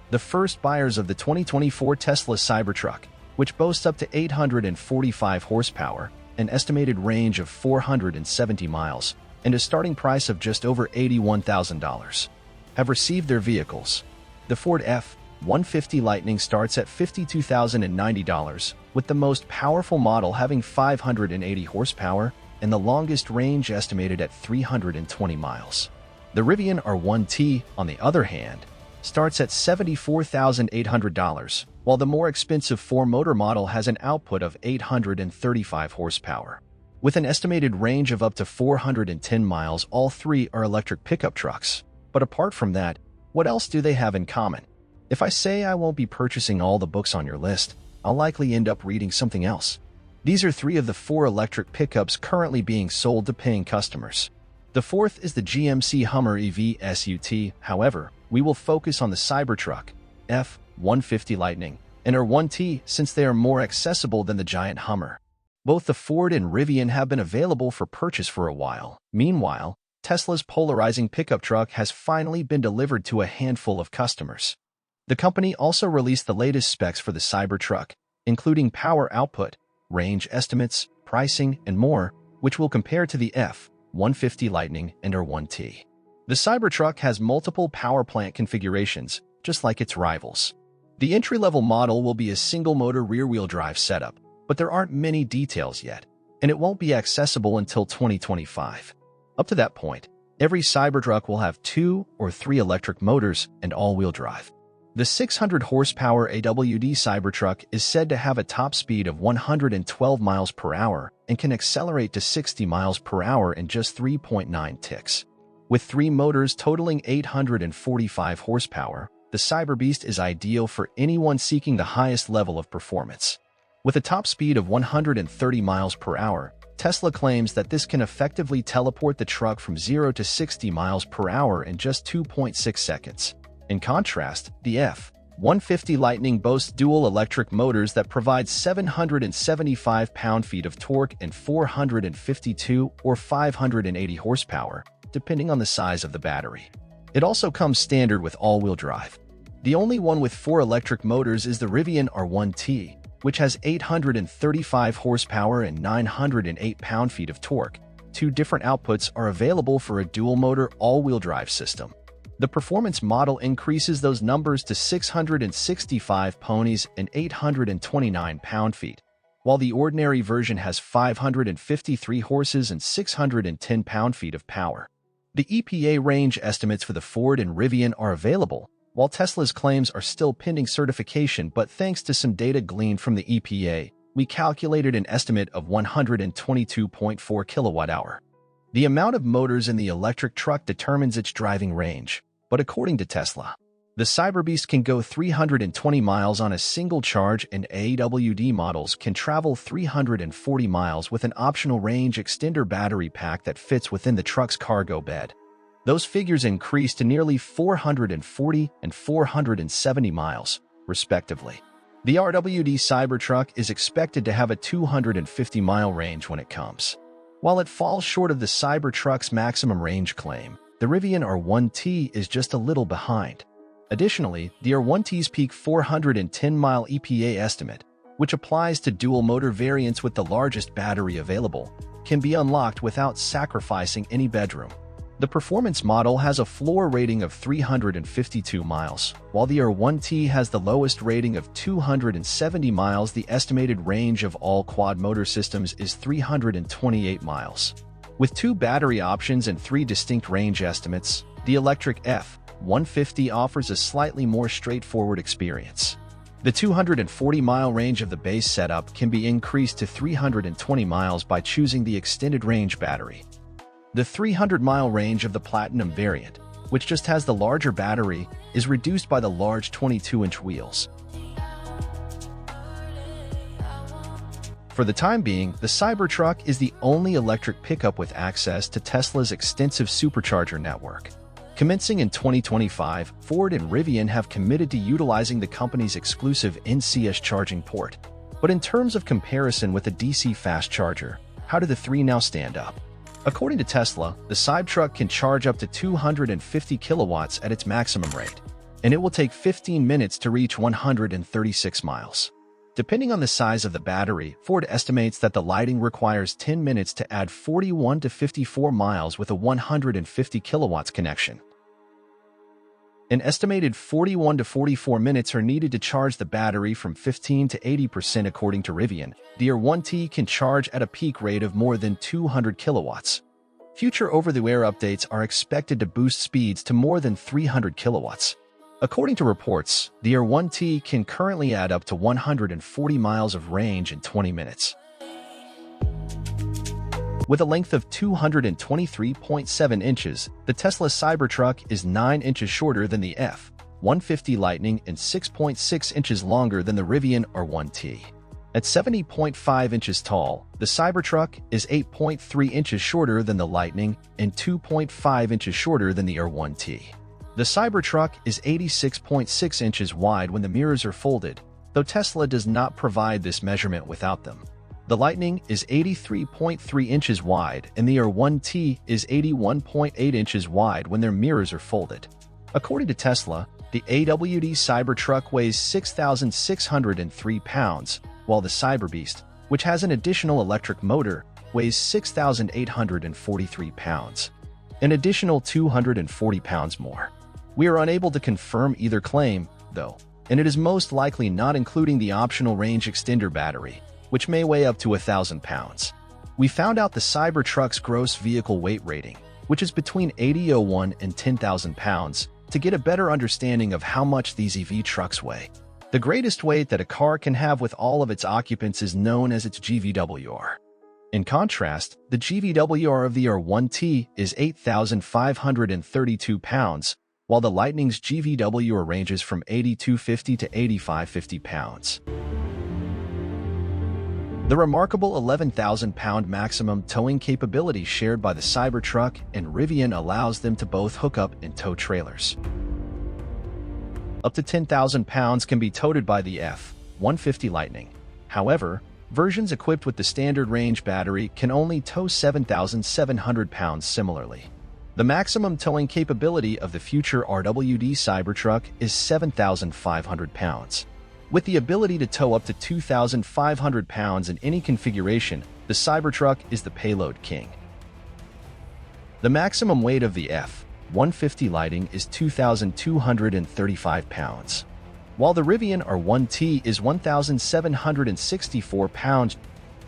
the first buyers of the 2024 Tesla Cybertruck, which boasts up to 845 horsepower, an estimated range of 470 miles, and a starting price of just over $81,000, have received their vehicles. The Ford F-150 Lightning starts at $52,090, with the most powerful model having 580 horsepower and the longest range estimated at 320 miles. The Rivian R1T, on the other hand, starts at $74,800, while the more expensive 4-motor model has an output of 835 horsepower. With an estimated range of up to 410 miles, all three are electric pickup trucks. But apart from that, what else do they have in common? If I say I won't be purchasing all the books on your list, I'll likely end up reading something else. These are 3 of the 4 electric pickups currently being sold to paying customers. The fourth is the GMC Hummer EV SUT. However, we will focus on the Cybertruck, F-150 Lightning, and R1T since they are more accessible than the giant Hummer. Both the Ford and Rivian have been available for purchase for a while. Meanwhile, Tesla's polarizing pickup truck has finally been delivered to a handful of customers. The company also released the latest specs for the Cybertruck, including power output, range estimates, pricing, and more, which will compare to the F-150 Lightning and R1T. The Cybertruck has multiple power plant configurations, just like its rivals. The entry-level model will be a single-motor rear-wheel drive setup, but there aren't many details yet, and it won't be accessible until 2025. Up to that point, every Cybertruck will have 2 or 3 electric motors and all-wheel drive. The 600-horsepower AWD Cybertruck is said to have a top speed of 112 miles per hour and can accelerate to 60 miles per hour in just 3.9 ticks. With 3 motors totaling 845 horsepower, the Cyberbeast is ideal for anyone seeking the highest level of performance. With a top speed of 130 miles per hour, Tesla claims that this can effectively teleport the truck from 0 to 60 miles per hour in just 2.6 seconds. In contrast, the F-150 Lightning boasts dual electric motors that provide 775 pound-feet of torque and 452 or 580 horsepower, depending on the size of the battery. It also comes standard with all-wheel drive. The only one with 4 electric motors is the Rivian R1T, which has 835 horsepower and 908 pound-feet of torque. 2 different outputs are available for a dual-motor all-wheel drive system. The performance model increases those numbers to 665 ponies and 829 pound-feet, while the ordinary version has 553 horses and 610 pound-feet of power. The EPA range estimates for the Ford and Rivian are available, while Tesla's claims are still pending certification, but thanks to some data gleaned from the EPA, we calculated an estimate of 122.4 kilowatt-hour. The amount of motors in the electric truck determines its driving range, but according to Tesla, the Cyberbeast can go 320 miles on a single charge and AWD models can travel 340 miles with an optional range extender battery pack that fits within the truck's cargo bed. Those figures increase to nearly 440 and 470 miles, respectively. The RWD Cybertruck is expected to have a 250-mile range when it comes. While it falls short of the Cybertruck's maximum range claim, the Rivian R1T is just a little behind. Additionally, the R1T's peak 410-mile EPA estimate, which applies to dual-motor variants with the largest battery available, can be unlocked without sacrificing any bedroom. The performance model has a floor rating of 352 miles, while the R1T has the lowest rating of 270 miles. The estimated range of all quad-motor systems is 328 miles. With 2 battery options and 3 distinct range estimates, the electric F-150 offers a slightly more straightforward experience. The 240-mile range of the base setup can be increased to 320 miles by choosing the extended range battery. The 300-mile range of the Platinum variant, which just has the larger battery, is reduced by the large 22-inch wheels. For the time being, the Cybertruck is the only electric pickup with access to Tesla's extensive supercharger network. Commencing in 2025, Ford and Rivian have committed to utilizing the company's exclusive NCS charging port. But in terms of comparison with a DC fast charger, how do the 3 now stand up? According to Tesla, the Cybertruck can charge up to 250 kilowatts at its maximum rate. and it will take 15 minutes to reach 136 miles. Depending on the size of the battery, Ford estimates that the Lightning requires 10 minutes to add 41 to 54 miles with a 150 kilowatts connection. An estimated 41 to 44 minutes are needed to charge the battery from 15 to 80% according to Rivian. The R1T can charge at a peak rate of more than 200 kilowatts. Future over-the-air updates are expected to boost speeds to more than 300 kilowatts. According to reports, the R1T can currently add up to 140 miles of range in 20 minutes. With a length of 223.7 inches, the Tesla Cybertruck is 9 inches shorter than the F-150 Lightning and 6.6 inches longer than the Rivian R1T. At 70.5 inches tall, the Cybertruck is 8.3 inches shorter than the Lightning and 2.5 inches shorter than the R1T. The Cybertruck is 86.6 inches wide when the mirrors are folded, though Tesla does not provide this measurement without them. The Lightning is 83.3 inches wide and the R1T is 81.8 inches wide when their mirrors are folded. According to Tesla, the AWD Cybertruck weighs 6,603 pounds, while the Cyberbeast, which has an additional electric motor, weighs 6,843 pounds, an additional 240 pounds more. We are unable to confirm either claim, though, and it is most likely not including the optional range extender battery, which may weigh up to 1,000 pounds. We found out the Cybertruck's gross vehicle weight rating, which is between 8,001 and 10,000 pounds, to get a better understanding of how much these EV trucks weigh. The greatest weight that a car can have with all of its occupants is known as its GVWR. In contrast, the GVWR of the R1T is 8,532 pounds, while the Lightning's GVWR ranges from 8,250 to 8,550 pounds. The remarkable 11,000-pound maximum towing capability shared by the Cybertruck and Rivian allows them to both hook up and tow trailers. Up to 10,000 pounds can be toted by the F-150 Lightning. However, versions equipped with the standard range battery can only tow 7,700 pounds similarly. The maximum towing capability of the future RWD Cybertruck is 7,500 pounds. With the ability to tow up to 2,500 pounds in any configuration, the Cybertruck is the payload king. The maximum weight of the F-150 Lightning is 2,235 pounds, while the Rivian R1T is 1,764 pounds.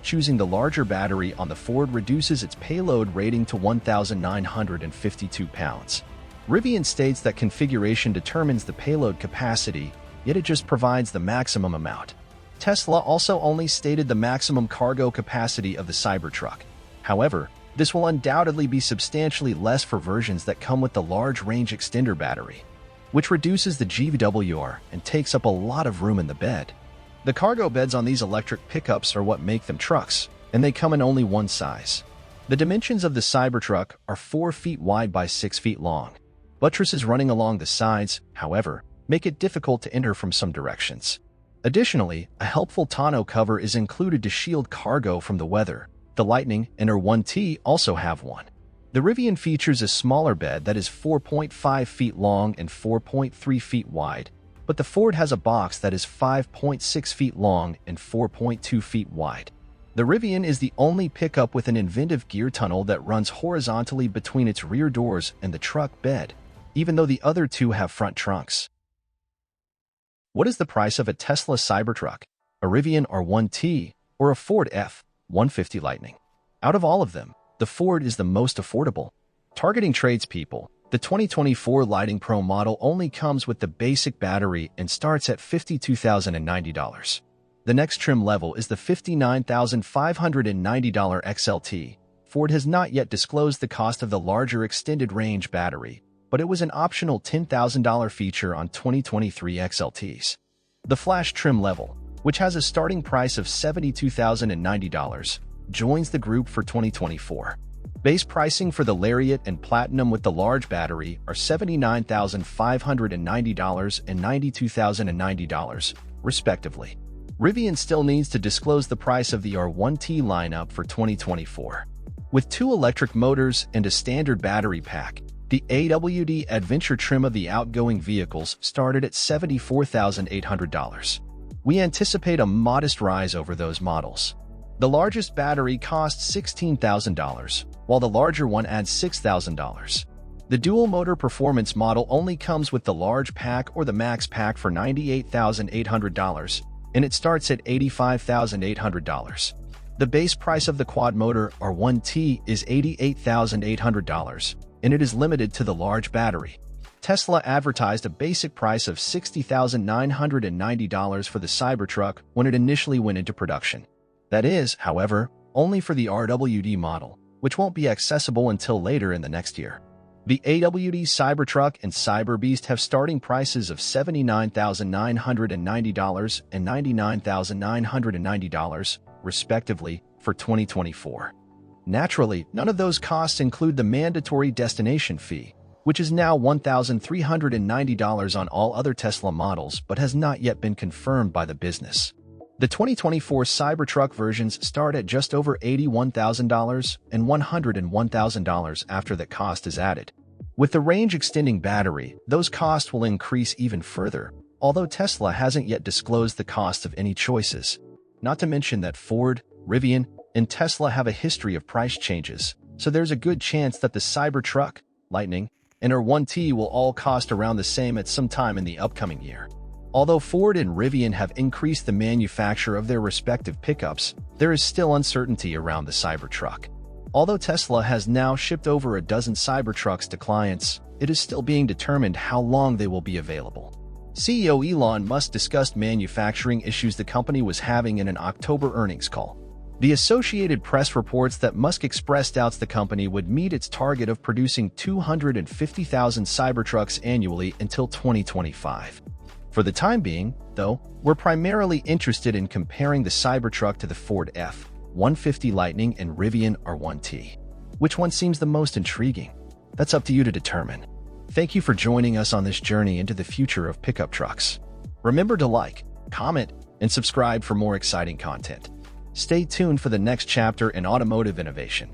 Choosing the larger battery on the Ford reduces its payload rating to 1,952 pounds. Rivian states that configuration determines the payload capacity, yet it just provides the maximum amount. Tesla also only stated the maximum cargo capacity of the Cybertruck. However, this will undoubtedly be substantially less for versions that come with the large range extender battery, which reduces the GVWR and takes up a lot of room in the bed. The cargo beds on these electric pickups are what make them trucks, and they come in only one size. The dimensions of the Cybertruck are 4 feet wide by 6 feet long. Buttresses running along the sides, however, make it difficult to enter from some directions. Additionally, a helpful tonneau cover is included to shield cargo from the weather. The Lightning and R1T also have one. The Rivian features a smaller bed that is 4.5 feet long and 4.3 feet wide, but the Ford has a box that is 5.6 feet long and 4.2 feet wide. The Rivian is the only pickup with an inventive gear tunnel that runs horizontally between its rear doors and the truck bed, even though the other two have front trunks. What is the price of a Tesla Cybertruck, a Rivian R1T, or a Ford F-150 Lightning? Out of all of them, the Ford is the most affordable. Targeting tradespeople, the 2024 Lightning Pro model only comes with the basic battery and starts at $52,090. The next trim level is the $59,590 XLT. Ford has not yet disclosed the cost of the larger extended range battery, but it was an optional $10,000 feature on 2023 XLTs. The Flash trim level, which has a starting price of $72,090, joins the group for 2024. Base pricing for the Lariat and Platinum with the large battery are $79,590 and $92,090, respectively. Rivian still needs to disclose the price of the R1T lineup for 2024. With 2 electric motors and a standard battery pack, The AWD Adventure trim of the outgoing vehicles started at $74,800. We anticipate a modest rise over those models. The largest battery costs $16,000, while the larger one adds $6,000. The dual-motor performance model only comes with the large pack or the max pack for $98,800, and it starts at $85,800. The base price of the quad-motor R1T is $88,800, and it is limited to the large battery. Tesla advertised a basic price of $60,990 for the Cybertruck when it initially went into production. That is, however, only for the RWD model, which won't be accessible until later in the next year. The AWD Cybertruck and Cyberbeast have starting prices of $79,990 and $99,990, respectively, for 2024. Naturally, none of those costs include the mandatory destination fee, which is now $1,390 on all other Tesla models but has not yet been confirmed by the business. The 2024 Cybertruck versions start at just over $81,000 and $101,000 after the cost is added. With the range-extending battery, those costs will increase even further, although Tesla hasn't yet disclosed the cost of any choices. Not to mention that Ford, Rivian, and Tesla have a history of price changes, so there's a good chance that the Cybertruck, Lightning, and R1T will all cost around the same at some time in the upcoming year. Although Ford and Rivian have increased the manufacture of their respective pickups, there is still uncertainty around the Cybertruck. Although Tesla has now shipped over a dozen Cybertrucks to clients, it is still being determined how long they will be available. CEO Elon Musk discussed manufacturing issues the company was having in an October earnings call. The Associated Press reports that Musk expressed doubts the company would meet its target of producing 250,000 Cybertrucks annually until 2025. For the time being, though, we're primarily interested in comparing the Cybertruck to the Ford F-150 Lightning and Rivian R1T. Which one seems the most intriguing? That's up to you to determine. Thank you for joining us on this journey into the future of pickup trucks. Remember to like, comment, and subscribe for more exciting content. Stay tuned for the next chapter in automotive innovation.